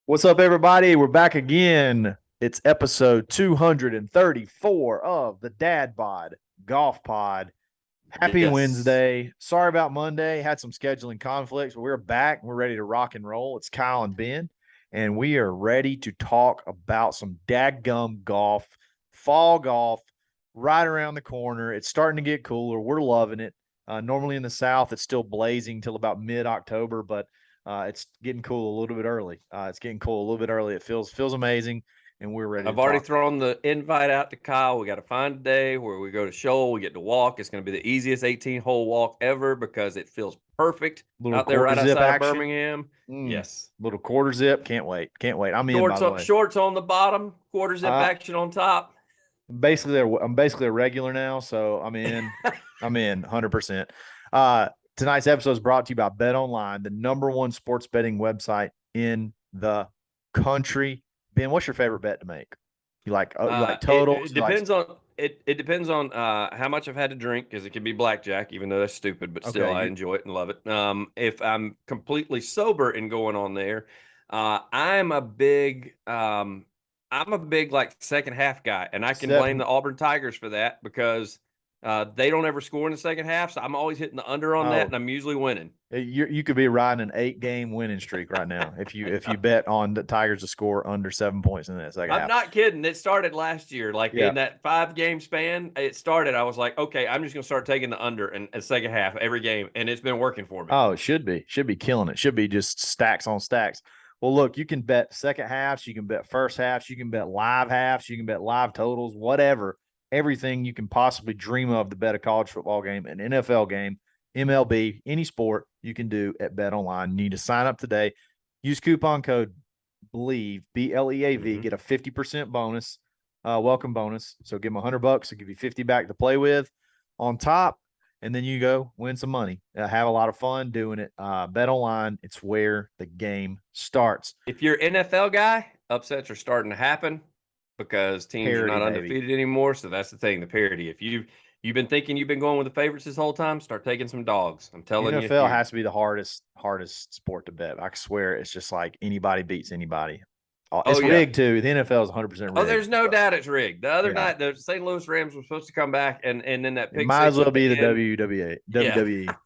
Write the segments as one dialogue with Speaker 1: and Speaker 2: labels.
Speaker 1: What's up, everybody? We're back again. It's episode 234 of the Dadbod Golf Pod. Happy
Speaker 2: Yes.
Speaker 1: Wednesday. Sorry about Monday. Had some scheduling conflicts, but we're back. We're ready to rock and roll. It's Kyle and Ben, and we are ready to talk about some dadgum golf, fall golf, right around the corner. It's starting to get cooler. We're loving it. Normally in the South, it's still blazing till about mid-October, but it's getting cool a little bit early. It's getting cool a little bit early. It feels amazing, and we're ready to
Speaker 2: I've already
Speaker 1: talk.
Speaker 2: thrown the invite out to Kyle. We got to find a day where we go to Shoal. We get to walk. It's going to be the easiest 18-hole walk ever because it feels perfect
Speaker 1: Little
Speaker 2: out there
Speaker 1: quarter
Speaker 2: right
Speaker 1: zip
Speaker 2: outside of
Speaker 1: action.
Speaker 2: Birmingham. Yes.
Speaker 1: Little quarter zip. Can't wait. Can't wait. I'm in, by the way.
Speaker 2: Shorts on the bottom, quarter zip
Speaker 1: Uh,
Speaker 2: action on top.
Speaker 1: I'm basically a regular now, so I'm in. I'm in 100%. Tonight's episode is brought to you by Bet Online, the number one sports betting website in the country. Ben, what's your favorite bet to make? You like totals?
Speaker 2: It depends on it depends on how much I've had to drink because it can be blackjack, even though that's stupid, but still I
Speaker 1: Okay,
Speaker 2: enjoy it and love it. If I'm completely sober and going on there, I'm a big like second half guy, and I can blame
Speaker 1: seven.
Speaker 2: the Auburn Tigers for that because they don't ever score in the second half, so I'm always hitting the under on that,
Speaker 1: Oh,
Speaker 2: and I'm usually winning.
Speaker 1: you could be riding an 8-game winning streak right now if you bet on the Tigers to score under 7 points in that second
Speaker 2: I'm
Speaker 1: half.
Speaker 2: not kidding. It started last year, like
Speaker 1: Yeah.
Speaker 2: in that 5 game span. It started. I was like, okay, I'm just gonna start taking the under in the second half every game, and it's been working for me.
Speaker 1: Oh, it should be killing it. Should be just stacks on stacks. Well, look, you can bet second halves, you can bet first halves, you can bet live halves, you can bet live totals, whatever. Everything you can possibly dream of to bet a college football game, an NFL game, MLB, any sport you can do at Bet Online. You need to sign up today. Use coupon code BLEAV, BLEAV, get a 50% bonus, welcome bonus. So give them $100. It'll give you 50 back to play with. On top, and then you go win some money. Have a lot of fun doing it. Bet Online, it's where the game starts.
Speaker 2: If you're an NFL guy, upsets are starting to happen because teams are
Speaker 1: Parity,
Speaker 2: not
Speaker 1: baby.
Speaker 2: undefeated anymore. So that's the thing, the parity. If you've been thinking you've been going with the favorites this whole time, start taking some dogs. I'm telling you,
Speaker 1: NFL has to be the hardest sport to bet. I swear it's just like anybody beats anybody.
Speaker 2: oh
Speaker 1: It's
Speaker 2: yeah.
Speaker 1: rigged too. The NFL is 100%
Speaker 2: Oh,
Speaker 1: rigged.
Speaker 2: there's no
Speaker 1: So,
Speaker 2: doubt it's rigged. The other
Speaker 1: yeah,
Speaker 2: night, the St. Louis Rams were supposed to come back, and then that
Speaker 1: it
Speaker 2: pick
Speaker 1: might as
Speaker 2: six
Speaker 1: well
Speaker 2: at the
Speaker 1: be the
Speaker 2: end.
Speaker 1: WWE.
Speaker 2: Yeah.
Speaker 1: WWE.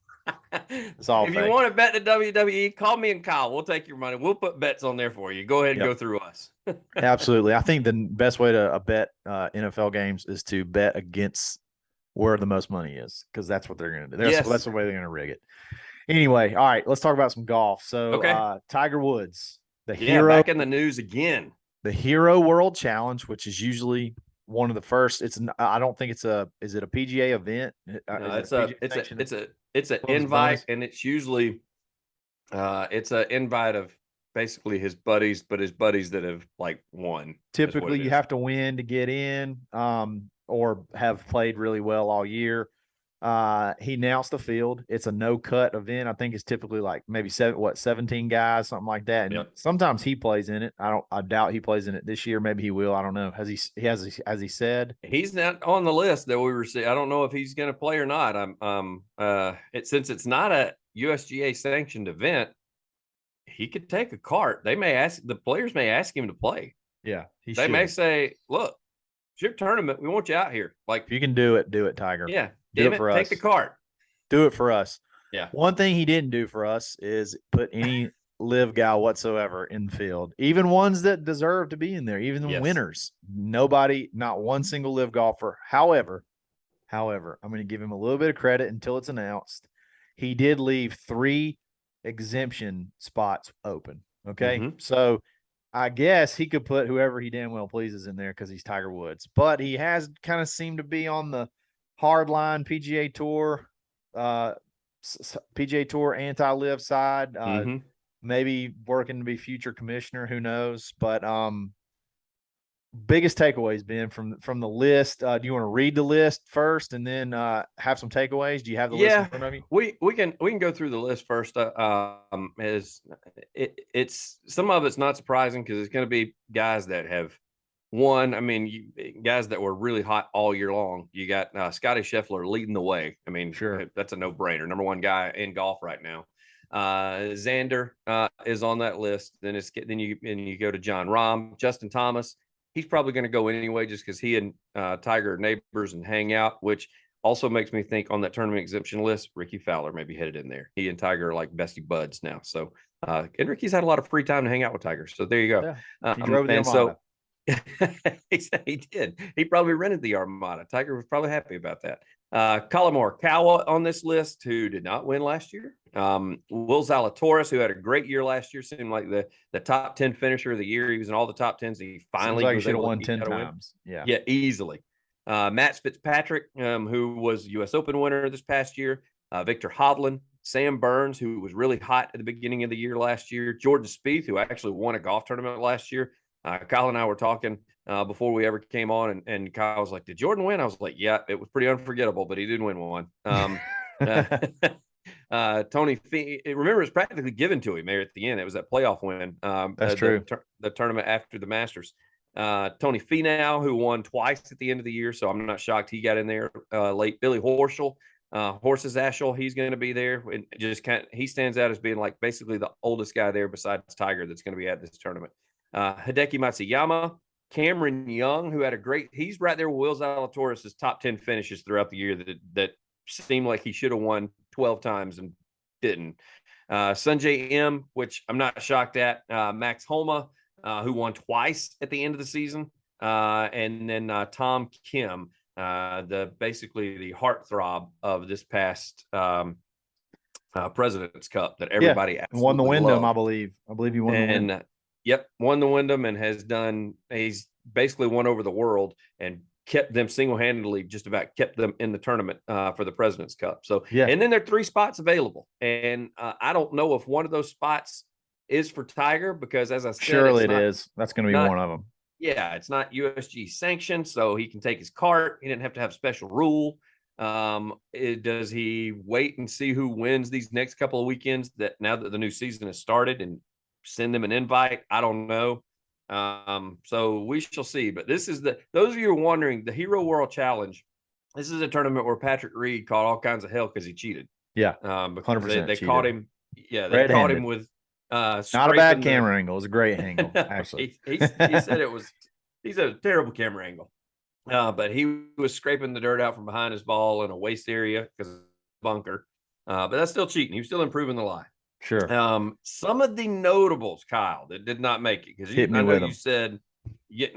Speaker 1: It's all
Speaker 2: If you
Speaker 1: fake.
Speaker 2: want to bet the WWE, call me and Kyle. We'll take your money. We'll put bets on there for you. Go ahead and
Speaker 1: Yep.
Speaker 2: go through us.
Speaker 1: Absolutely. I think the best way to bet NFL games is to bet against where the most money is, because that's what they're going to do. That's
Speaker 2: Yes.
Speaker 1: the way they're going to rig it. Anyway, all right, let's talk about some golf. So,
Speaker 2: Okay.
Speaker 1: Tiger Woods, the
Speaker 2: Yeah,
Speaker 1: hero,
Speaker 2: back in the news again.
Speaker 1: the Hero World Challenge, which is usually one of the first. I don't think it's a. Is it a PGA event?
Speaker 2: No,
Speaker 1: Is it a PGA sanctioned?
Speaker 2: it's an invite, and it's usually it's an invite of basically his buddies, but his buddies that have like won.
Speaker 1: Typically, you have to win to get in, or have played really well all year. He announced the field. It's a no cut event. I think it's typically like maybe 17 guys, something like that. And
Speaker 2: Yep.
Speaker 1: sometimes he plays in it. I doubt he plays in it this year. Maybe he will. I don't know. Has he said?
Speaker 2: He's not on the list that we received. I don't know if he's going to play or not. Since it's not a USGA sanctioned event, he could take a cart. The players may ask him to play.
Speaker 1: Yeah,
Speaker 2: They may say, "Look, it's your tournament. We want you out here." Like,
Speaker 1: if you can do it, Tiger.
Speaker 2: yeah,
Speaker 1: Do
Speaker 2: damn
Speaker 1: it
Speaker 2: it,
Speaker 1: for
Speaker 2: take
Speaker 1: us.
Speaker 2: the cart.
Speaker 1: Do it for us.
Speaker 2: Yeah.
Speaker 1: One thing he didn't do for us is put any live guy whatsoever in the field, even ones that deserve to be in there, even the
Speaker 2: Yes.
Speaker 1: winners. Nobody, not one single live golfer. However, I'm going to give him a little bit of credit until it's announced. He did leave 3 exemption spots open. Okay.
Speaker 2: Mhm.
Speaker 1: So I guess he could put whoever he damn well pleases in there because he's Tiger Woods, but he has kind of seemed to be on the hardline PGA Tour anti-live side.
Speaker 2: Mhm.
Speaker 1: Maybe working to be future commissioner, who knows? But biggest takeaways, Ben, from the list. Do you want to read the list first and then have some takeaways? Do you have the list in
Speaker 2: Yeah,
Speaker 1: front of you?
Speaker 2: we can go through the list first. It's some of it's not surprising because it's going to be guys that have won. I mean, guys that were really hot all year long. You got Scotty Scheffler leading the way. I mean,
Speaker 1: Sure.
Speaker 2: that's a no brainer. Number one guy in golf right now. Xander is on that list. Then you go to John Rahm, Justin Thomas. He's probably going to go anyway, just because he and Tiger are neighbors and hang out, which also makes me think on that tournament exemption list, Ricky Fowler may be headed in there. He and Tiger are like bestie buds now. So, and Ricky's had a lot of free time to hang out with Tiger. So there you go.
Speaker 1: Yeah, he drove the
Speaker 2: and
Speaker 1: Armada.
Speaker 2: he said he did. He probably rented the Armada. Tiger was probably happy about that. Colin Morikawa on this list, who did not win last year. Will Zalatoris, who had a great year last year, seemed like the top 10 finisher of the year. He was in all the top 10s. And he finally
Speaker 1: like should have won 10 times.
Speaker 2: Yeah, easily. Matt Fitzpatrick, who was U.S. Open winner this past year. Victor Hovland, Sam Burns, who was really hot at the beginning of the year last year. Jordan Spieth, who actually won a golf tournament last year. Kyle and I were talking before we ever came on, and Kyle was like, "Did Jordan win?" I was like, "Yeah, it was pretty unforgettable, but he did win one." Tony Fee, remember, it's practically given to him there at the end. It was that playoff win.
Speaker 1: That's true.
Speaker 2: The tournament after the Masters. Tony Finau, who won twice at the end of the year, so I'm not shocked he got in there late. Billy Horschel, Horses Ashel, he's going to be there, and he stands out as being like basically the oldest guy there besides Tiger that's going to be at this tournament. Hideki Matsuyama, Cameron Young, who had he's right there with Will Zalatoris' top 10 finishes throughout the year that seemed like he should have won 12 times and didn't. Sanjay M, which I'm not shocked at. Max Homa, who won twice at the end of the season. And then Tom Kim, basically the heartthrob of this past President's Cup that everybody
Speaker 1: won the Wyndham,
Speaker 2: loved.
Speaker 1: I believe he won the Wyndham.
Speaker 2: Yep, won the Wyndham and he's basically won over the world and kept them single-handedly, just about kept them in the tournament for the President's Cup. So, and then there are 3 spots available. And I don't know if one of those spots is for Tiger, because as I said,
Speaker 1: surely it is. That's going to be one of them.
Speaker 2: Yeah, it's not USG sanctioned, so he can take his cart. He didn't have to have a special rule. Does he wait and see who wins these next couple of weekends now that the new season has started and send them an invite? I don't know. So we shall see. But this is those of you who are wondering, the Hero World Challenge, this is a tournament where Patrick Reed caught all kinds of hell because he cheated.
Speaker 1: Yeah.
Speaker 2: Because they caught him. Yeah, they
Speaker 1: Red-handed.
Speaker 2: caught him with
Speaker 1: not a bad camera angle. It was a great angle, actually.
Speaker 2: he said he's a terrible camera angle. But he was scraping the dirt out from behind his ball in a waist area because of the bunker. But that's still cheating. He was still improving the lie.
Speaker 1: Sure.
Speaker 2: Some of the notables, Kyle, that did not make it, because I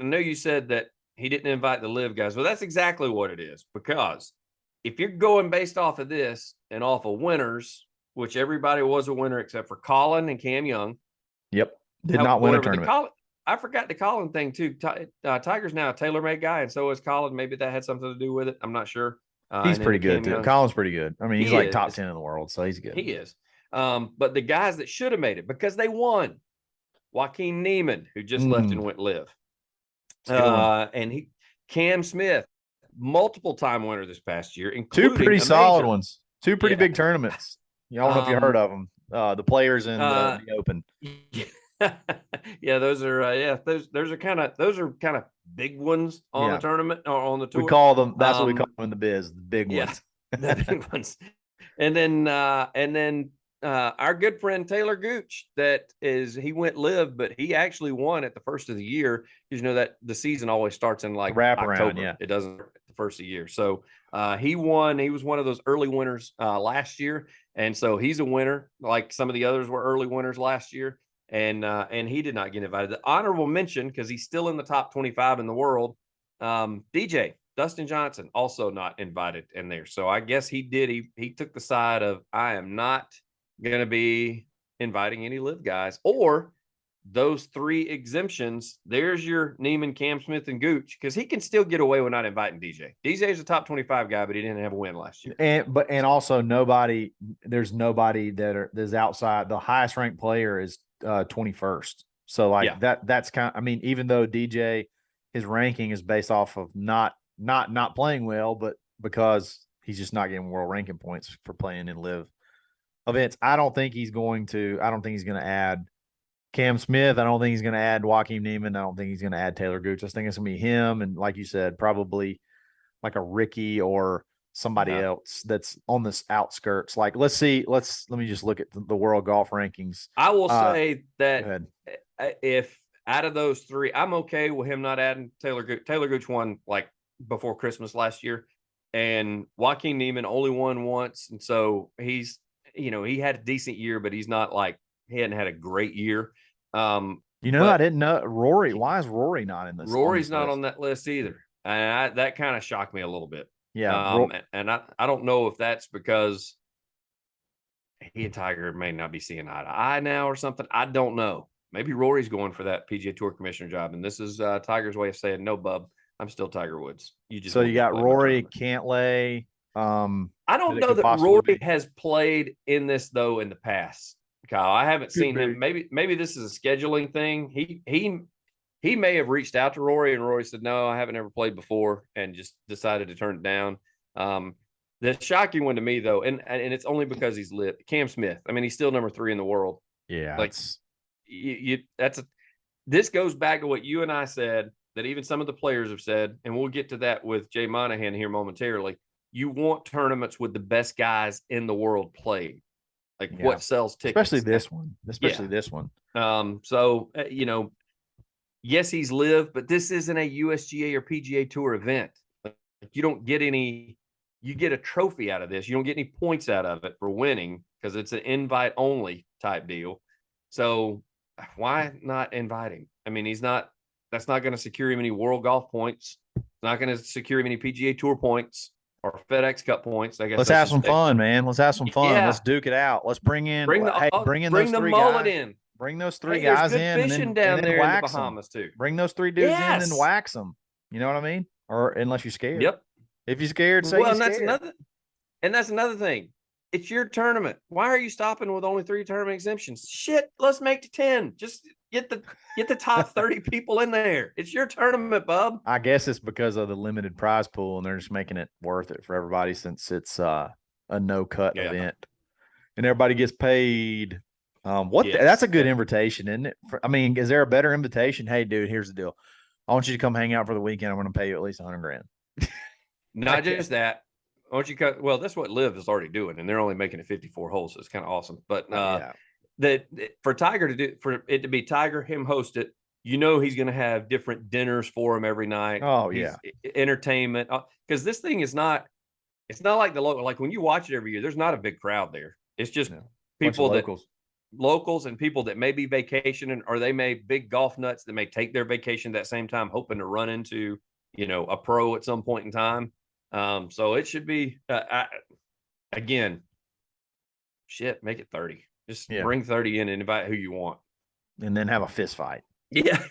Speaker 2: know you said that he didn't invite the LIV guys. Well, that's exactly what it is, because if you're going based off of this and off of winners, which everybody was a winner except for Colin and Cam Young.
Speaker 1: Yep. Did not win a tournament.
Speaker 2: I forgot the Colin thing too. Tiger's now a TaylorMade guy, and so is Colin. Maybe that had something to do with it. I'm not sure.
Speaker 1: He's pretty good too. Colin's pretty good. I mean, he's like top 10 in the world, so he's good.
Speaker 2: He is. But the guys that should have made it because they won, Joaquin Niemann, who just left and went LIV. And Cam Smith, multiple time winner this past year, including
Speaker 1: 2 pretty solid ones, 2 pretty big tournaments. I don't know if you heard of them. The Players and the Open.
Speaker 2: Yeah, those are kind of big ones on the tournament or on the tour.
Speaker 1: We call them. That's what we call them in the biz. The big ones.
Speaker 2: The big ones. And then our good friend Taylor Gooch, he went LIV, but he actually won at the first of the year, because you know that the season always starts in like October. Yeah, it doesn't the first of the year. So he won. He was one of those early winners last year, and so he's a winner. Like some of the others were early winners last year, and he did not get invited. The honorable mention, because he's still in the top 25 in the world. DJ Dustin Johnson also not invited in there. So I guess he did. He took the side of, I am not going to be inviting any LIV guys, or those 3 exemptions. There's your Neiman, Cam Smith, and Gooch, because he can still get away with not inviting DJ. DJ is a top 25 guy, but he didn't have a win last year.
Speaker 1: And also there's nobody that's outside. The highest ranked player is 21st. So that's kind of, I mean, even though DJ, his ranking is based off of not playing well, but because he's just not getting world ranking points for playing in LIV events. I don't think he's going to add Cam Smith. I don't think he's going to add Joaquin Niemann. I don't think he's going to add Taylor Gooch. I think it's going to be him. And like you said, probably like a Ricky or somebody
Speaker 2: Yeah.
Speaker 1: else that's on this outskirts. Like, let me just look at the world golf rankings.
Speaker 2: I will say
Speaker 1: Go
Speaker 2: that
Speaker 1: ahead.
Speaker 2: if out of those three, I'm okay with him not adding Taylor Gooch. Taylor Gooch won like before Christmas last year, and Joaquin Neiman only won once, and so he's, he had a decent year, but he's not like, he hadn't had a great year.
Speaker 1: I
Speaker 2: But
Speaker 1: didn't know Rory. Why is Rory not in this?
Speaker 2: Rory's not
Speaker 1: list?
Speaker 2: on that list either, and that kind of shocked me a little bit.
Speaker 1: Yeah,
Speaker 2: And I don't know if that's because he and Tiger may not be seeing eye to eye now or something. I don't know. Maybe Rory's going for that PGA Tour commissioner job, and this is Tiger's way of saying, "No, bub, I'm still Tiger Woods. You just
Speaker 1: so
Speaker 2: won't
Speaker 1: you
Speaker 2: get to
Speaker 1: got
Speaker 2: play my
Speaker 1: Rory,
Speaker 2: tournament."
Speaker 1: Cantlay.
Speaker 2: I don't
Speaker 1: That it
Speaker 2: know
Speaker 1: could
Speaker 2: that
Speaker 1: possibly
Speaker 2: Rory
Speaker 1: be.
Speaker 2: has played in this though in the past, Kyle. I haven't seen him. Maybe this is a scheduling thing. He may have reached out to Rory, and Rory said, "No, I haven't ever played before," and just decided to turn it down. The shocking one to me though, and it's only because he's lit. Cam Smith. I mean, he's still number 3 in the world.
Speaker 1: Yeah,
Speaker 2: Like, this goes back to what you and I said, that even some of the players have said, and we'll get to that with Jay Monahan here momentarily. You want tournaments with the best guys in the world playing, like what sells tickets,
Speaker 1: especially this one. This one.
Speaker 2: So yes, he's LIV, but this isn't a USGA or PGA Tour event. Like, you don't get any. You get a trophy out of this. You don't get any points out of it for winning because it's an invite only type deal. So why not invite him? I mean, that's not going to secure him any world golf points. It's not going to secure him any PGA Tour points or FedEx Cup points. I guess
Speaker 1: Let's
Speaker 2: I
Speaker 1: have
Speaker 2: should
Speaker 1: some
Speaker 2: say.
Speaker 1: fun, man. Let's have some fun.
Speaker 2: Yeah.
Speaker 1: Let's duke it out. Let's bring in
Speaker 2: bring
Speaker 1: those
Speaker 2: the
Speaker 1: three
Speaker 2: mullet
Speaker 1: guys.
Speaker 2: in.
Speaker 1: Bring those three
Speaker 2: Hey, there's
Speaker 1: guys
Speaker 2: good
Speaker 1: in, and
Speaker 2: fishing
Speaker 1: then
Speaker 2: down there in the
Speaker 1: wax
Speaker 2: Bahamas
Speaker 1: them.
Speaker 2: too.
Speaker 1: Bring those 3 dudes in and
Speaker 2: Yes.
Speaker 1: wax them. You know what I mean? Or unless you're scared.
Speaker 2: Yep.
Speaker 1: If you're scared, say
Speaker 2: Well,
Speaker 1: you're scared.
Speaker 2: that's another thing. It's your tournament. Why are you stopping with only 3 tournament exemptions? Shit, let's make it 10. Just get the top 30 people in there. It's your tournament, bub.
Speaker 1: I guess it's because of the limited prize pool, and they're just making it worth it for everybody since it's a no-cut event, and everybody gets paid. That's a good invitation, isn't it? Is there a better invitation? Hey, dude, here's the deal. I want you to come hang out for the weekend. I'm going to pay you at least $100,000.
Speaker 2: Not just that. I want you to well, that's what LIV is already doing, and they're only making it 54 holes, so it's kind of awesome. But that for Tiger for it to be Tiger, him host it, he's going to have different dinners for him every night.
Speaker 1: Oh, yeah.
Speaker 2: Entertainment. Because this thing is not, it's not like the local, like when you watch it every year, there's not a big crowd there. It's just people locals and people that may be vacationing, or they may big golf nuts that may take their vacation that same time, hoping to run into, a pro at some point in time. So it should be, again, make it 30. Just bring 30 in and invite who you want.
Speaker 1: And then have a fist fight.
Speaker 2: Yeah.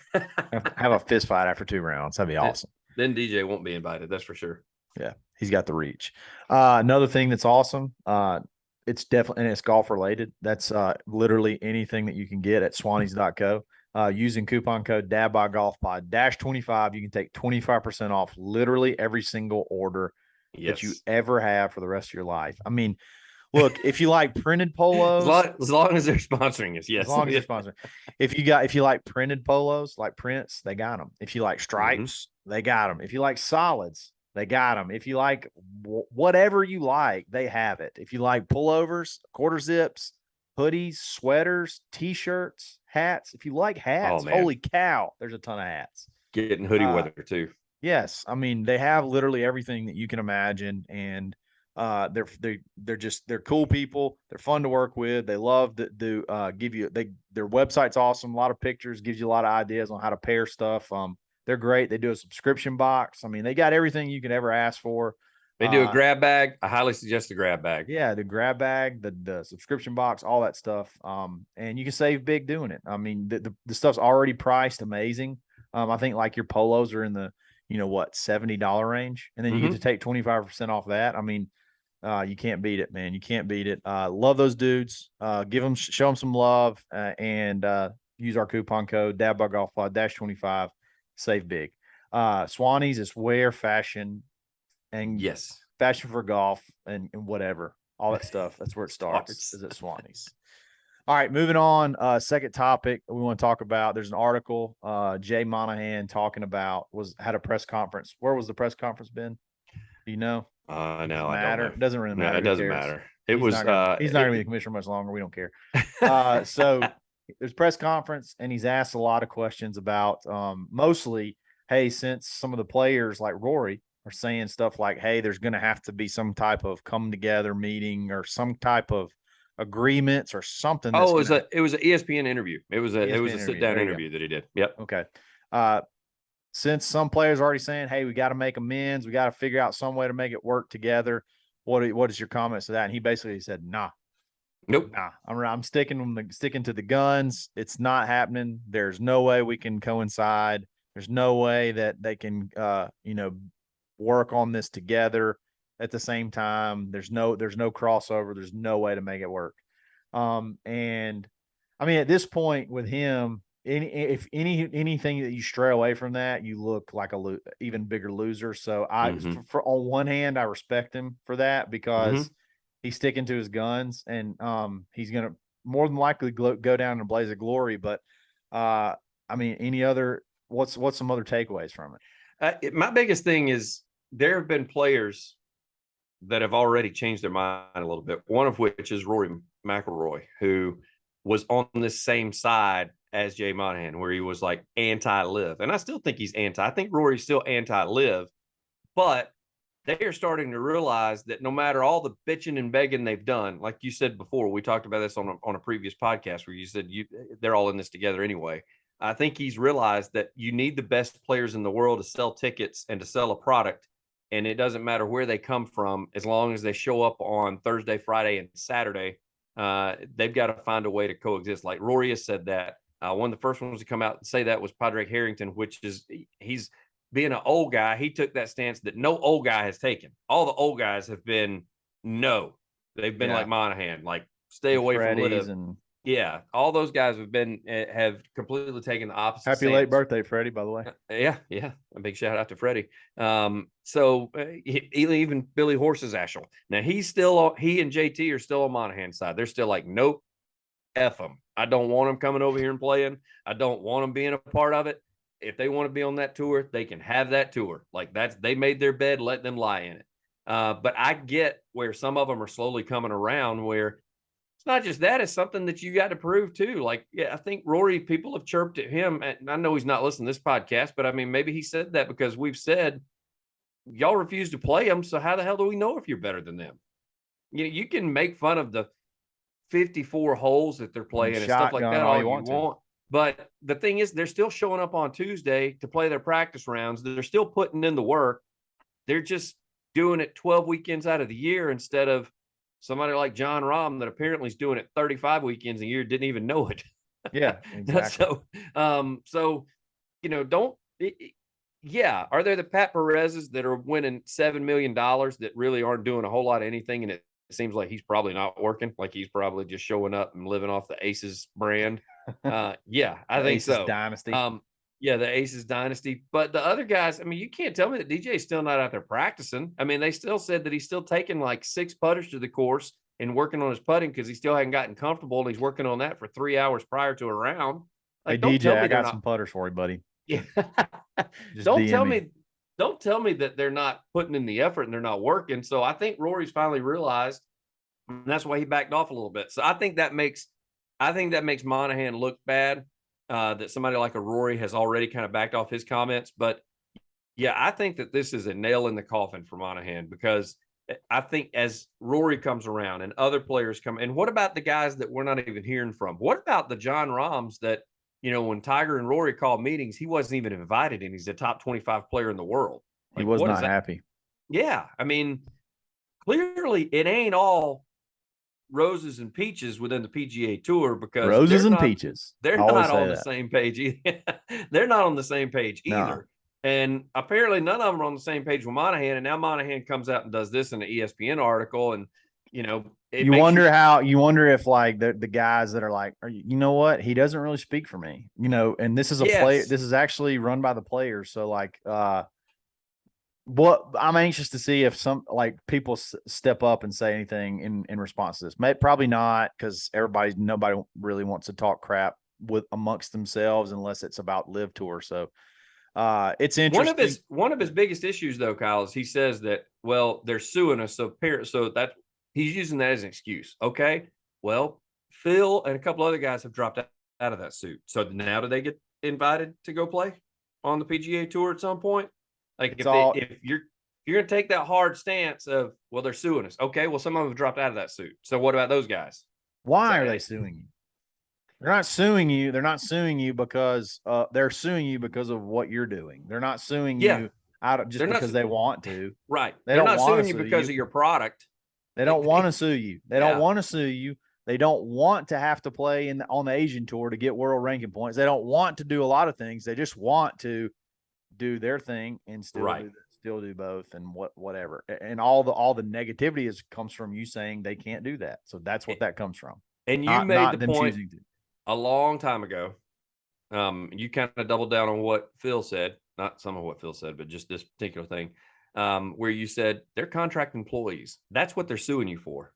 Speaker 1: have a fist fight after 2 rounds. That'd be awesome.
Speaker 2: Then DJ won't be invited. That's for sure.
Speaker 1: Yeah. He's got the reach. Another thing that's awesome. It's definitely, and it's golf related. That's literally anything that you can get at Swannies.co. Using coupon code DadBodGolfPod -25, you can take 25% off literally every single order that you ever have for the rest of your life. I mean, look, if you like printed polos,
Speaker 2: as long as they're sponsoring us, yes.
Speaker 1: As long as they're sponsoring. If you like printed polos, like prints, they got them. If you like stripes, they got them. If you like solids, they got them. If you like whatever you like, they have it. If you like pullovers, quarter zips, hoodies, sweaters, t-shirts, hats. If you like hats, holy cow, there's a ton of hats.
Speaker 2: Getting hoodie weather too.
Speaker 1: Yes, I mean they have literally everything that you can imagine, and they're cool people. They're fun to work with. They love to give you their website's awesome. A lot of pictures, gives you a lot of ideas on how to pair stuff. They're great. They do a subscription box. I mean, they got everything you could ever ask for.
Speaker 2: They do a grab bag. I highly suggest the grab bag.
Speaker 1: Yeah, the grab bag, the subscription box, all that stuff. And you can save big doing it. I mean, the stuff's already priced amazing. I think like your polos are in the $70 range, and then you get to take 25% off that. I mean, you can't beat it, man. You can't beat it. Love those dudes. Show them some love, and use our coupon code DadBodGolfPod -25. Save big. Swannies is wear fashion, and fashion for golf and whatever, all that stuff. That's where it starts. Is at Swannies. All right, moving on. Second topic we want to talk about. There's an article. Jay Monahan talking about had a press conference. Where was the press conference been? Do you know?
Speaker 2: No,
Speaker 1: Does it
Speaker 2: I don't
Speaker 1: matter?
Speaker 2: know.
Speaker 1: It doesn't really
Speaker 2: No,
Speaker 1: matter.
Speaker 2: it
Speaker 1: Who
Speaker 2: doesn't
Speaker 1: cares?
Speaker 2: matter. It
Speaker 1: He's
Speaker 2: was
Speaker 1: not gonna he's not gonna be the
Speaker 2: it,
Speaker 1: commissioner much longer. We don't care. So there's press conference, and he's asked a lot of questions about mostly, hey, since some of the players like Rory are saying stuff like, hey, there's gonna have to be some type of come together meeting or some type of agreements or something that's
Speaker 2: oh,
Speaker 1: gonna
Speaker 2: it was an ESPN interview. It was
Speaker 1: ESPN
Speaker 2: a sit
Speaker 1: interview.
Speaker 2: down
Speaker 1: There you
Speaker 2: interview that he did. Yep.
Speaker 1: go. Okay. Uh since some players are already saying, hey, we got to make amends, we got to figure out some way to make it work together. What is your comments to that? And he basically said, nah,
Speaker 2: Nope.
Speaker 1: nah, I'm sticking to the guns. It's not happening. There's no way we can coincide. There's no way that they can, work on this together at the same time. There's no crossover. There's no way to make it work. And I mean, at this point with him, anything that you stray away from that, you look like even bigger loser. So for on one hand, I respect him for that because he's sticking to his guns, and he's gonna more than likely go down in a blaze of glory. But I mean, what's some other takeaways from it?
Speaker 2: My biggest thing is there have been players that have already changed their mind a little bit. One of which is Rory McIlroy, who was on this same side as Jay Monahan, where he was like anti-live. And I still think he's anti. I think Rory's still anti-live, but they are starting to realize that no matter all the bitching and begging they've done, like you said before, we talked about this on a previous podcast where you said they're all in this together anyway. I think he's realized that you need the best players in the world to sell tickets and to sell a product. And it doesn't matter where they come from, as long as they show up on Thursday, Friday, and Saturday, they've got to find a way to coexist. Like Rory has said that. One of the first ones to come out and say that was Padraig Harrington, which is he's being an old guy. He took that stance that no old guy has taken. All the old guys have been no. They've been like Monahan, like stay away from LIV.
Speaker 1: And
Speaker 2: yeah, all those guys have completely taken the opposite.
Speaker 1: Happy late birthday, Freddie, by the way.
Speaker 2: Yeah. A big shout out to Freddie. So even Billy Horse's Ashel. Now he and JT are still on Monahan's side. They're still like, nope, F them. I don't want them coming over here and playing. I don't want them being a part of it. If they want to be on that tour, they can have that tour. Like they made their bed, let them lie in it. But I get where some of them are slowly coming around where it's not just that, it's something that you got to prove too. Like, yeah, I think Rory, people have chirped at him, and I know he's not listening to this podcast, but I mean, maybe he said that because we've said y'all refuse to play them. So how the hell do we know if you're better than them? You can make fun of the 54 holes that they're playing and stuff like that all you want. But the thing is, they're still showing up on Tuesday to play their practice rounds. They're still putting in the work. They're just doing it 12 weekends out of the year instead of somebody like John Rahm that apparently is doing it 35 weekends a year, didn't even know it.
Speaker 1: Yeah, exactly.
Speaker 2: Are there the Pat Perez's that are winning $7 million that really aren't doing a whole lot of anything? And it seems like he's probably not working. Like he's probably just showing up and living off the Aces brand. I think
Speaker 1: Aces
Speaker 2: so.
Speaker 1: Dynasty.
Speaker 2: The Aces Dynasty. But the other guys, I mean, you can't tell me that DJ is still not out there practicing. I mean, they still said that he's still taking like 6 putters to the course and working on his putting because he still hadn't gotten comfortable. And he's working on that for 3 hours prior to a round. Like,
Speaker 1: hey, DJ, I got some putters for you, buddy.
Speaker 2: Yeah.
Speaker 1: Don't
Speaker 2: tell me that they're not putting in the effort and they're not working. So I think Rory's finally realized, and that's why he backed off a little bit. So I think that makes Monahan look bad. That somebody like a Rory has already kind of backed off his comments. But yeah, I think that this is a nail in the coffin for Monahan because I think as Rory comes around and other players come, and what about the guys that we're not even hearing from? What about the John Rahms that, when Tiger and Rory called meetings, he wasn't even invited and he's a top 25 player in the world.
Speaker 1: Like, he was not happy.
Speaker 2: Yeah. I mean, clearly it ain't all roses and peaches within the PGA Tour because
Speaker 1: roses and peaches.
Speaker 2: They're not on the same page either. They're not on the same page either. No. And apparently none of them are on the same page with Monahan. And now Monahan comes out and does this in an ESPN article. And,
Speaker 1: you wonder if like the guys that are like, you know what? He doesn't really speak for me, and this is this is actually run by the players. So like, what I'm anxious to see if some like people step up and say anything in response to this. Probably not, because nobody really wants to talk crap amongst themselves unless it's about LIV Tour. So It's interesting.
Speaker 2: One of his biggest issues, though, Kyle, is he says that, well, they're suing us, so that he's using that as an excuse. Okay, well, Phil and a couple other guys have dropped out of that suit. So now do they get invited to go play on the PGA Tour at some point? Like if you're going to take that hard stance of, well, they're suing us. Okay, well, some of them have dropped out of that suit. So what about those guys?
Speaker 1: Why are they suing you? They're not suing you. They're not suing you because they're suing you because of what you're doing. They're not suing you out of just because they want to.
Speaker 2: Right.
Speaker 1: They're not
Speaker 2: suing you because of your product.
Speaker 1: They don't want to sue you. They don't want to sue you. They don't want to have to play on the Asian tour to get world ranking points. They don't want to do a lot of things. They just want to do their thing and still do both and whatever. And all the negativity comes from you saying they can't do that. So that's what that comes from.
Speaker 2: And you made the point a long time ago. You kind of doubled down on what Phil said, not some of what Phil said, but just this particular thing, where you said they're contract employees. That's what they're suing you for.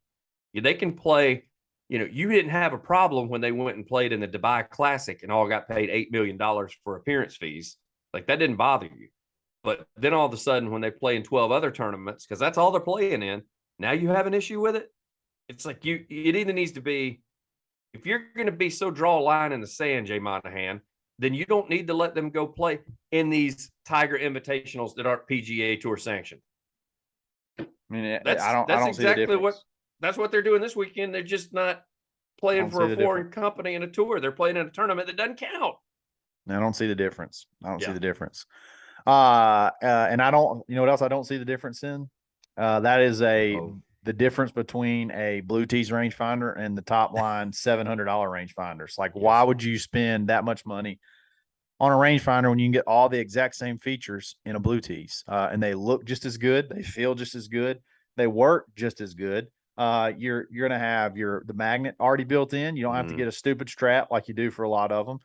Speaker 2: They can play. You didn't have a problem when they went and played in the Dubai Classic and all got paid $8 million for appearance fees. Like, that didn't bother you. But then all of a sudden, when they play in 12 other tournaments, because that's all they're playing in, now you have an issue with it. It's like it either needs to be, if you're going to be so draw a line in the sand, Jay Monahan, then you don't need to let them go play in these Tiger Invitationals that aren't PGA Tour sanctioned.
Speaker 1: I mean, I don't see the difference.
Speaker 2: That's what they're doing this weekend. They're just not playing for a foreign company in a tour. They're playing in a tournament that doesn't count.
Speaker 1: I don't see the difference. See the difference. And I don't, you know what else I don't see the difference in? That is the difference between a Blue Tees rangefinder and the top line $700 rangefinders. Like, why would you spend that much money on a rangefinder when you can get all the exact same features in a Blue Tees? And they look just as good. They feel just as good. They work just as good. You're going to have the magnet already built in. You don't have to get a stupid strap like you do for a lot of them.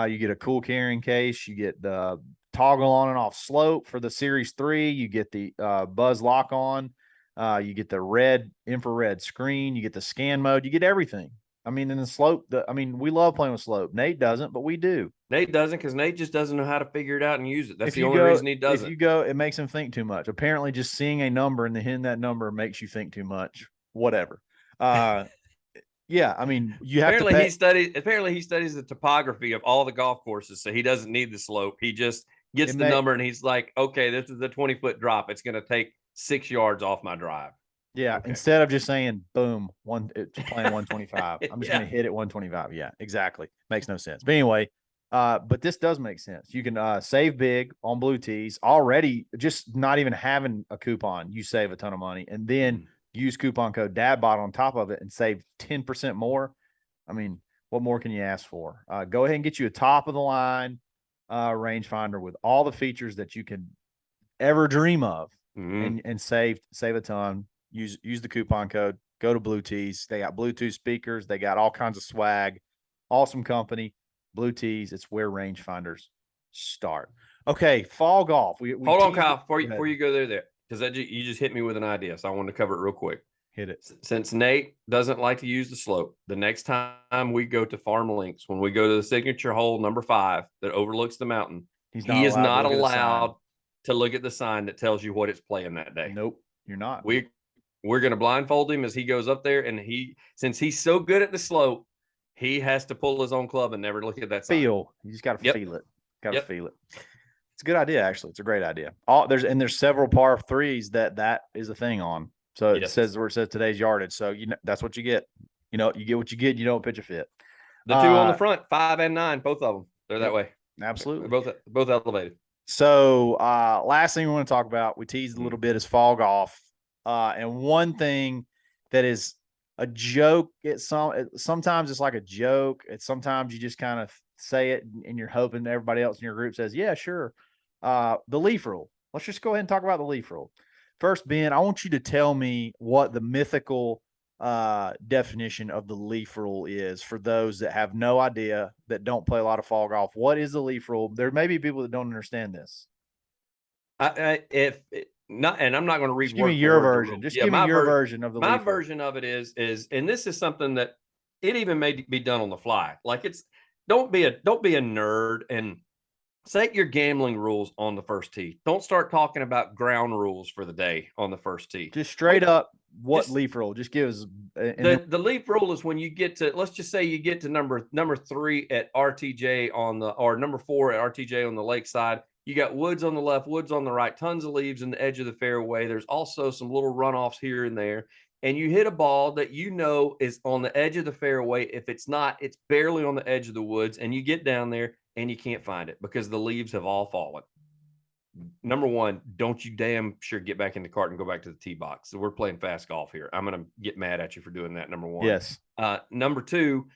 Speaker 1: You get a cool carrying case. You get the toggle on and off slope for the Series 3. You get the buzz lock on. You get the red infrared screen. You get the scan mode. You get everything. I mean, in the slope, we love playing with slope. Nate doesn't, but we do.
Speaker 2: Nate doesn't because Nate just doesn't know how to figure it out and use it. That's the only reason he doesn't.
Speaker 1: If you go, it makes him think too much. Apparently, just seeing a number and hitting that number makes you think too much. Whatever. Yeah, I mean, you have to pay.
Speaker 2: Apparently he studies the topography of all the golf courses, so he doesn't need the slope. He just gets the number and he's like, okay, this is a 20-foot drop. It's going to take 6 yards off my drive.
Speaker 1: Yeah, okay. Instead of just saying, boom, it's playing 125. I'm just going to hit it 125. Yeah, exactly. Makes no sense. But anyway, but this does make sense. You can save big on Blue Tees already. Just not even having a coupon, you save a ton of money. And then use coupon code DADBOD on top of it and save 10% more. I mean, what more can you ask for? Go ahead and get you a top of the line rangefinder with all the features that you can ever dream of, and save a ton. Use the coupon code. Go to Blue Tees. They got Bluetooth speakers. They got all kinds of swag. Awesome company. Blue Tees. It's where rangefinders start. Okay, fall golf.
Speaker 2: Hold on, Kyle, before you go there. Because you just hit me with an idea, so I wanted to cover it real quick.
Speaker 1: Hit it.
Speaker 2: Since Nate doesn't like to use the slope, the next time we go to Farm Links, when we go to the signature hole number 5 that overlooks the mountain, he is not allowed to look at the sign that tells you what it's playing that day.
Speaker 1: Nope, you're not.
Speaker 2: We're going to blindfold him as he goes up there, and since he's so good at the slope, he has to pull his own club and never look at that sign.
Speaker 1: You just got to feel it. Got to feel it. It's a good idea, actually. It's a great idea. There's several par 3s that is a thing on. So it says where it says today's yardage. So that's what you get. You get what you get. You don't pitch a fit.
Speaker 2: The two on the front, 5 and 9, both of them. They're that way.
Speaker 1: Absolutely.
Speaker 2: They're both elevated.
Speaker 1: So last thing we want to talk about, we teased a little bit, is fall golf. And one thing that is a joke, sometimes it's like a joke. Sometimes you just kind of say it and you're hoping everybody else in your group says, yeah, sure. The leaf rule. Let's just go ahead and talk about the leaf rule. First, Ben, I want you to tell me what the mythical definition of the leaf rule is for those that have no idea, that don't play a lot of fall golf. What is the leaf rule? There may be people that don't understand this.
Speaker 2: And I'm not going to read.
Speaker 1: Just give me your version. Just give me your version of the leaf rule.
Speaker 2: My version of it is, and this is something that it even may be done on the fly. Like, don't be a nerd and Set your gambling rules on the first tee. Don't start talking about ground rules for the day on the first tee.
Speaker 1: Just straight up, what
Speaker 2: just-
Speaker 1: leaf rule? Just give us.
Speaker 2: The leaf rule is when you get to, let's just say you get to number 3 at RTJ or number 4 at RTJ on the lakeside. You got woods on the left, woods on the right, tons of leaves in the edge of the fairway. There's also some little runoffs here and there. And you hit a ball that you know is on the edge of the fairway. If it's not, it's barely on the edge of the woods. And you get down there and you can't find it because the leaves have all fallen. Number one, don't you damn sure get back in the cart and go back to the tee box. So we're playing fast golf here. I'm going to get mad at you for doing that. Number one.
Speaker 1: Yes.
Speaker 2: Number two,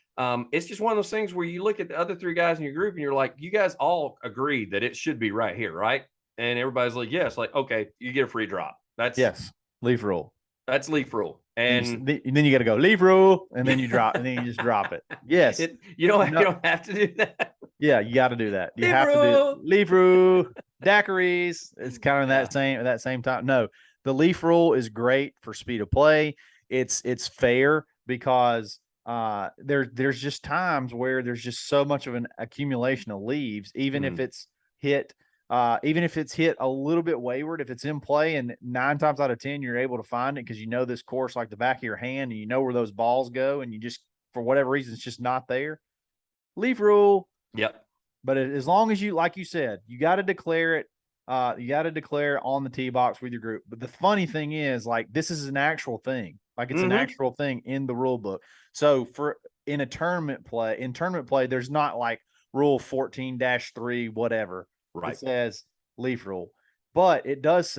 Speaker 2: it's just one of those things where you look at the other 3 guys in your group and you're like, you guys all agreed that it should be right here, right? And everybody's like, yes. Like, okay, you get a free drop. That's
Speaker 1: yes. Leaf rule.
Speaker 2: That's leaf rule. And
Speaker 1: then you got to go leaf rule, and then you drop, and then you just drop it. Yes.
Speaker 2: You don't have to do that.
Speaker 1: Yeah, you got to do that. You
Speaker 2: leaf
Speaker 1: have
Speaker 2: rule.
Speaker 1: to do leaf rule, daiquiris. It's kind of that same time. No, the leaf rule is great for speed of play. It's fair because there's just times where there's just so much of an accumulation of leaves, even if it's hit. Even if it's hit a little bit wayward, if it's in play, and 9 times out of 10 you're able to find it because you know this course like the back of your hand, and you know where those balls go, and you just, for whatever reason, it's just not there. Leaf rule.
Speaker 2: Yep.
Speaker 1: But as long as you, like you said, you got to declare it. You got to declare on the tee box with your group. But the funny thing is, like, this is an actual thing. Like, it's an actual thing in the rule book. So in tournament play, there's not like rule 14-3, whatever.
Speaker 2: Right.
Speaker 1: It says leaf rule, but it does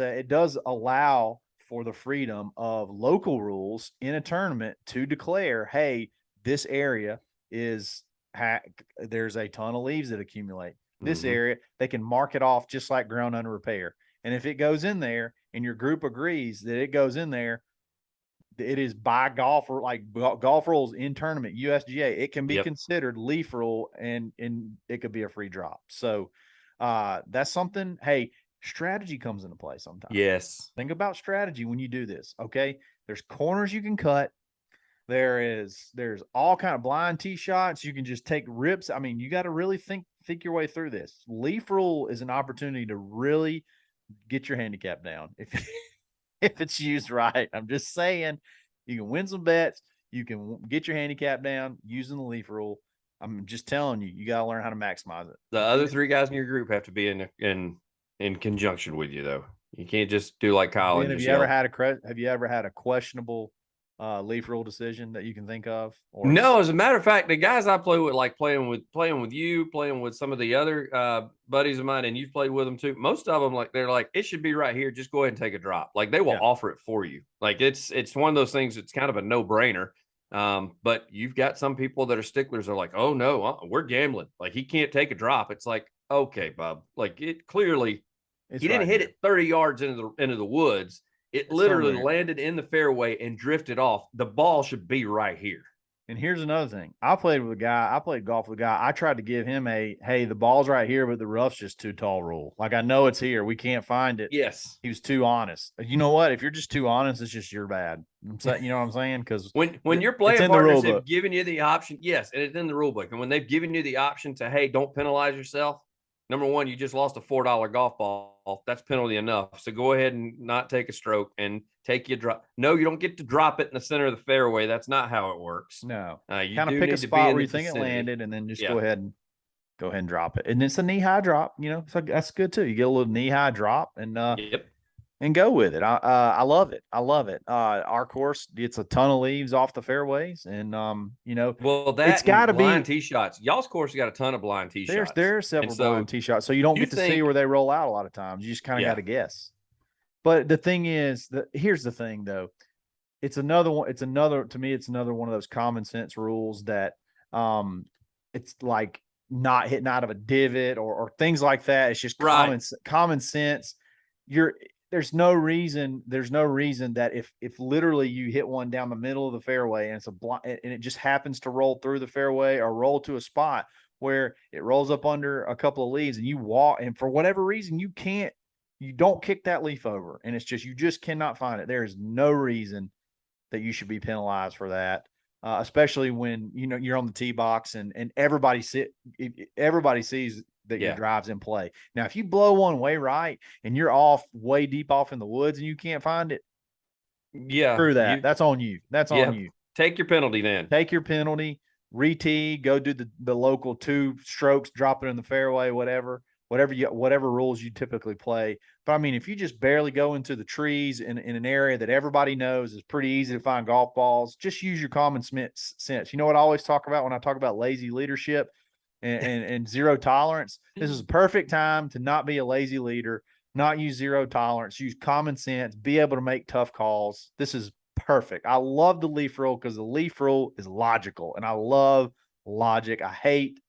Speaker 1: allow for the freedom of local rules in a tournament to declare, hey, this area is there's a ton of leaves that accumulate. This area, they can mark it off just like ground under repair. And if it goes in there and your group agrees that it goes in there, it is by golf rules in tournament USGA. It can be considered leaf rule, and it could be a free drop. So that's something. Hey, strategy comes into play sometimes.
Speaker 2: Yes.
Speaker 1: Think about strategy when you do this. Okay. There's corners you can cut. There's all kind of blind tee shots. You can just take rips. I mean, you got to really think your way through this. Leaf rule is an opportunity to really get your handicap down if it's used right. I'm just saying, you can win some bets. You can get your handicap down using the leaf rule. I'm just telling you, you got to learn how to maximize it.
Speaker 2: The other 3 guys in your group have to be in conjunction with you, though. You can't just do like Kyle.
Speaker 1: Have you ever had a questionable leaf rule decision that you can think of? Or
Speaker 2: no, as a matter of fact, the guys I play with, like playing with you, playing with some of the other buddies of mine, and you've played with them too. Most of them, like, they're like, it should be right here. Just go ahead and take a drop. Like, they will offer it for you. Like, it's one of those things. It's kind of a no brainer. But you've got some people that are sticklers. Are like, oh no, we're gambling. Like, he can't take a drop. It's like, okay, Bob. Like, it clearly, he didn't hit it 30 yards into the woods. It literally landed in the fairway and drifted off. The ball should be right here.
Speaker 1: And here's another thing. I played golf with a guy. I tried to give him hey, the ball's right here, but the rough's just too tall rule. Like, I know it's here. We can't find it.
Speaker 2: Yes.
Speaker 1: He was too honest. You know what? If you're just too honest, it's just you're bad. You know what I'm saying? Because
Speaker 2: when your playing partners have given you the option, yes, and it's in the rule book. And when they've given you the option to, hey, don't penalize yourself. Number one, you just lost a $4 golf ball. That's penalty enough. So go ahead and not take a stroke and take your drop. No, you don't get to drop it in the center of the fairway. That's not how it works.
Speaker 1: No.
Speaker 2: You
Speaker 1: kind of pick a spot where you think it landed, and then just go ahead and drop it. And it's a knee-high drop, so that's good too. You get a little knee-high drop and go with it. I love it. I love it. Our course gets a ton of leaves off the fairways, and
Speaker 2: well,
Speaker 1: it's got to be
Speaker 2: blind tee shots. Y'all's course got a ton of blind tee shots.
Speaker 1: There are several blind tee shots, so you don't get to see where they roll out a lot of times. You just kind of got to guess. But the thing is, here's the thing though. It's another one. To me, it's another one of those common sense rules that it's like not hitting out of a divot or things like that. It's just common sense. There's no reason that if literally you hit one down the middle of the fairway and it's and it just happens to roll through the fairway or roll to a spot where it rolls up under a couple of leaves and you walk, and for whatever reason you don't kick that leaf over, and you just cannot find it. There is no reason that you should be penalized for that, especially when you're on the tee box and everybody sees that
Speaker 2: Yeah.
Speaker 1: your drive's in play. Now, if you blow one way right and you're off way deep off in the woods and you can't find it,
Speaker 2: Yeah.
Speaker 1: screw that. That's on you. That's on you.
Speaker 2: Take your penalty then.
Speaker 1: Take your penalty, re-tee, go do the local 2 strokes, drop it in the fairway, whatever rules you typically play. But I mean, if you just barely go into the trees in an area that everybody knows is pretty easy to find golf balls, just use your common sense. You know what I always talk about when I talk about lazy leadership and zero tolerance? This is a perfect time to not be a lazy leader, not use zero tolerance, use common sense, be able to make tough calls. This is perfect. I love the leaf rule because the leaf rule is logical, and I love logic. I hate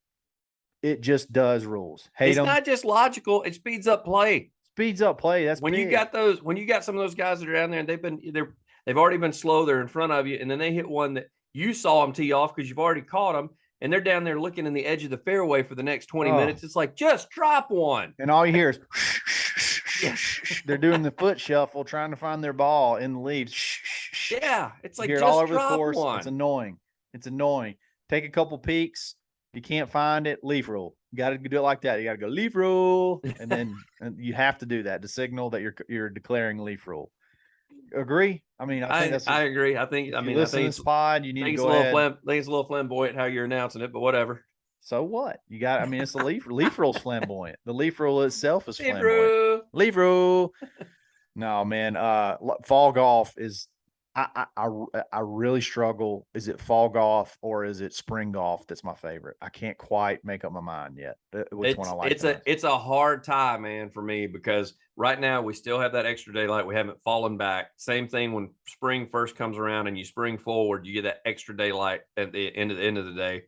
Speaker 1: it just does rules. Hate
Speaker 2: It's
Speaker 1: them.
Speaker 2: not just logical; it speeds up play.
Speaker 1: Speeds up play. That's
Speaker 2: when
Speaker 1: big.
Speaker 2: you got some of those guys that are down there and they've already been slow. They're in front of you, and then they hit one that you saw them tee off because you've already caught them, and they're down there looking in the edge of the fairway for the next 20 minutes. It's like, just drop one,
Speaker 1: and all you hear is
Speaker 2: yes.
Speaker 1: They're doing the foot shuffle trying to find their ball in the leaves.
Speaker 2: Yeah, it's like,
Speaker 1: you hear
Speaker 2: just
Speaker 1: it all over the
Speaker 2: drop
Speaker 1: course.
Speaker 2: one.
Speaker 1: It's annoying. Take a couple peeks. You can't find it, leaf rule. You got to do it like that. You got to go leaf rule, and then you have to do that to signal that you're declaring leaf rule. Agree? I mean, I
Speaker 2: agree. I think
Speaker 1: this pod, you need to go ahead.
Speaker 2: I think it's a little flamboyant how you're announcing it, but whatever.
Speaker 1: So what? You got? I mean, it's the leaf rule's flamboyant. The leaf rule itself is flamboyant. Leaf rule. No, man. Fall golf is. I really struggle. Is it fall golf or is it spring golf? That's my favorite. I can't quite make up my mind yet. Which one I like?
Speaker 2: It's a hard time, man, for me, because right now we still have that extra daylight. We haven't fallen back. Same thing when spring first comes around and you spring forward, you get that extra daylight at the end of the day,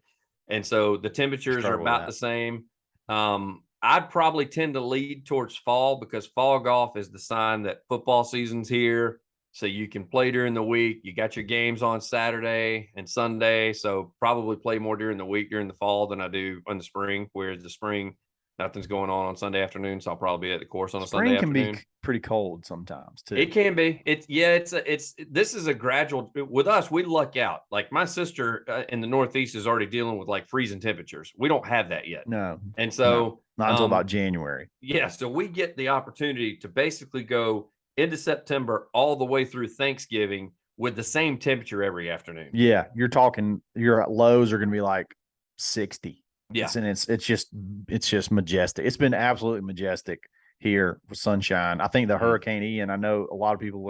Speaker 2: and so the temperatures are about the same. I'd probably tend to lead towards fall because fall golf is the sign that football season's here. So you can play during the week. You got your games on Saturday and Sunday. So probably play more during the week during the fall than I do in the spring. Whereas the spring, nothing's going on Sunday afternoon. So I'll probably be at the course on a Sunday afternoon.
Speaker 1: Spring can be pretty cold sometimes too.
Speaker 2: It can be. This is a gradual. With us, we luck out. Like my sister in the Northeast is already dealing with like freezing temperatures. We don't have that yet.
Speaker 1: No.
Speaker 2: And so
Speaker 1: not until about January.
Speaker 2: Yeah. So we get the opportunity to basically go into September all the way through Thanksgiving with the same temperature every afternoon.
Speaker 1: Yeah, you're talking your lows are going to be like 60.
Speaker 2: Yeah,
Speaker 1: it's just majestic. It's been absolutely majestic here with sunshine. I think the Hurricane Ian, I know a lot of people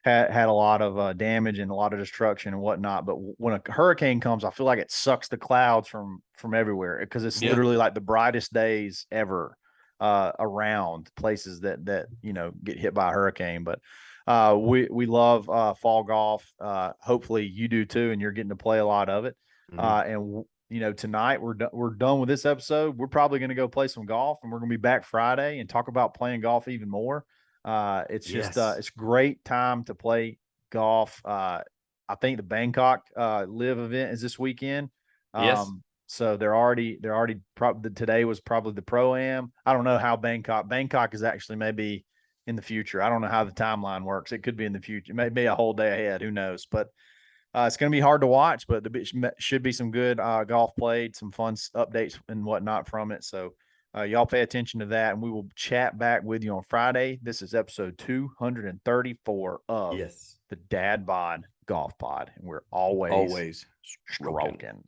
Speaker 1: had a lot of damage and a lot of destruction and whatnot, but when a hurricane comes, I feel like it sucks the clouds from everywhere because it's literally like the brightest days ever. Around places that get hit by a hurricane, but we love fall golf. Hopefully you do too, and you're getting to play a lot of it. And tonight we're done with this episode. We're probably going to go play some golf, and we're going to be back Friday and talk about playing golf even more. It's just it's great time to play golf. I think the Bangkok LIV event is this weekend.
Speaker 2: Yes.
Speaker 1: So they're already today was probably the Pro-Am. I don't know how Bangkok is actually maybe in the future. I don't know how the timeline works. It could be in the future. It may be a whole day ahead. Who knows? But it's going to be hard to watch, but there should be some good golf played, some fun updates and whatnot from it. So y'all pay attention to that, and we will chat back with you on Friday. This is episode 234 of the Dadbod Golf Pod, and we're always stroking.